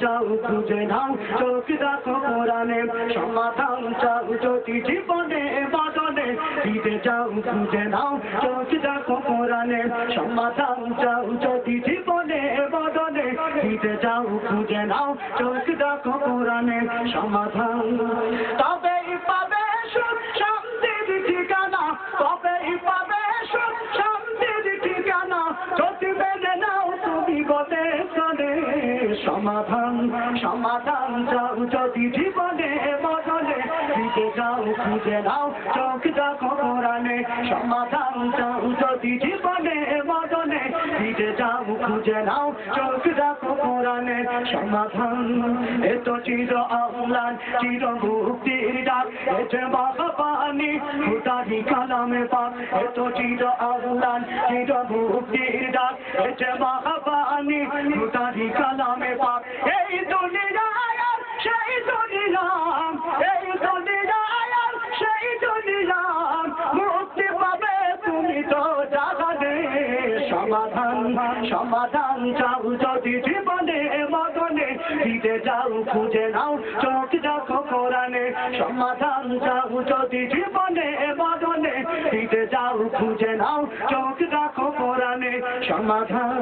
চাও খুঁজে নাও চোখ দেখো কোরআনে সমাধান চাও যদি জীবনে বদলে দিতে চাও খুঁজে নাও চোখ দেখো কোরআনে সমাধান চাও যদি জীবনে বদলে দিতে চাও খুঁজে নাও চোখ দেখো কোরআনে সমাধান তবেই পাবে সুখ শান্তির ঠিকানা তবেই পাবে সুখ শান্তির ঠিকানা যদি মেনে নাও তুমি বলে চলে সমাধান সমাধান চাও যদি জীবনে বদলে দিতে যাও খুঁজে নাও চোখ দেখো কোরআনে সমাধান চাও যদি জীবনে বদলে দিতে যাও খুঁজে নাও চোখ দেখো কোরআনে সমাধান এত চির অম্লান চির মুক্তির ডাক এতে বাগাবানি খুদারি কালামে পাক এত চির অম্লান চির মুক্তির ডাক এতে বাগাবানি খুদারি কালামে পাক এই দুনিয়ায় সেই দুনিয়া এই দুনিয়ায় সেই দুনিয়া মুক্তি পাবে তুমি তো জাগানে সমাধান সমাধান চাও যদি জীবনে বদলে দিতে যাও খুঁজে নাও চোখ দেখো কোরআনে সমাধান চাও যদি জীবনে বদলে দিতে যাও খুঁজে নাও চোখ দেখো কোরআনে সমাধান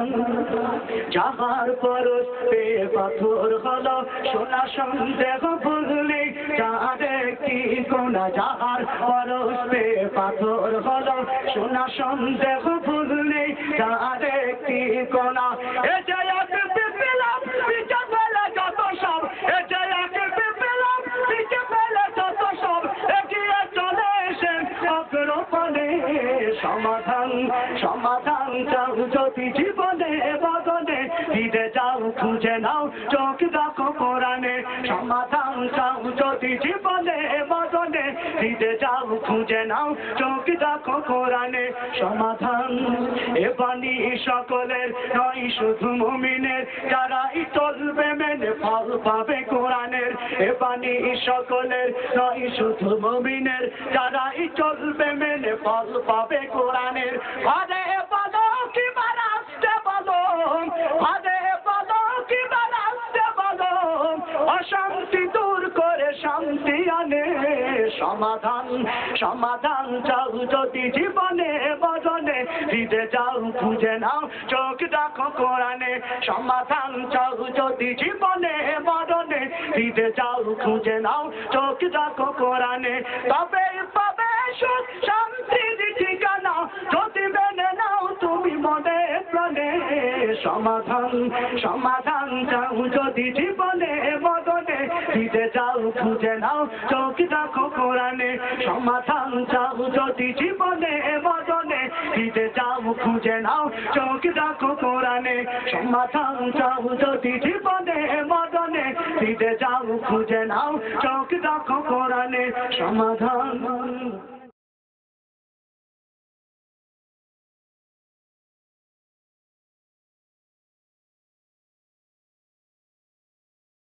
যাহার পরশ পেয়ে পাথর হলো সোনা সন্দেহ ভুললে যার একটি কোনা যাহার পরশ পেয়ে পাথর হলো সোনা সন্দেহ ভুললে যার একটি কোনা এ যে এক পেলাম পিঠে ফেলে যত সব এ যে এক পেলাম পিঠে ফেলে যত সব এগিয়ে চলে এসে অগ্রপণে সমাধান সমাধান চাও যদি জীবনে বদলে দিতে যাও খুঁজে নাও চোখ দেখো কোরআনে সমাধান চাও যদি জীবনে বদলে দিতে যাও খুঁজে নাও চোখ দেখো কোরআনে সমাধান এ বাণী সকলের নয় শুধু মুমিনের যারাই চলবে মেনে ফল পাবে কোরআনের এ বাণী সকলের নয় শুধু মুমিনের যারাই চলবে মেনে ফল পাবে কোরআনের আরে বলো কি বারাস্তে বলো আরে বলো কি বারাস্তে বলো অশান্তি দূর করে শান্তি আনে সমাধান সমাধান চাও যদি জীবনে বদলে দিতে যাও খুঁজে নাও চোখ দেখো কোরআনে সমাধান চাও যদি জীবনে বদলে দিতে যাও খুঁজে নাও চোখ দেখো কোরআনে তবে পাবে সুখ শান্তির ঠিকানা যদি মেনে নাও তুমি মনে প্রাণে সমাধান সমাধান চাও যদি জীবনে বদলে দিতে যাও খুঁজে নাও চোখ দেখো কোরআনে সমাধান চাও যদি জীবনে বদলে দিতে যাও খুঁজে নাও চোখ দেখো কোরআনে সমাধান চাও যদি জীবনে বদলে দিতে যাও খুঁজে নাও চোখ দেখো কোরআনে সমাধান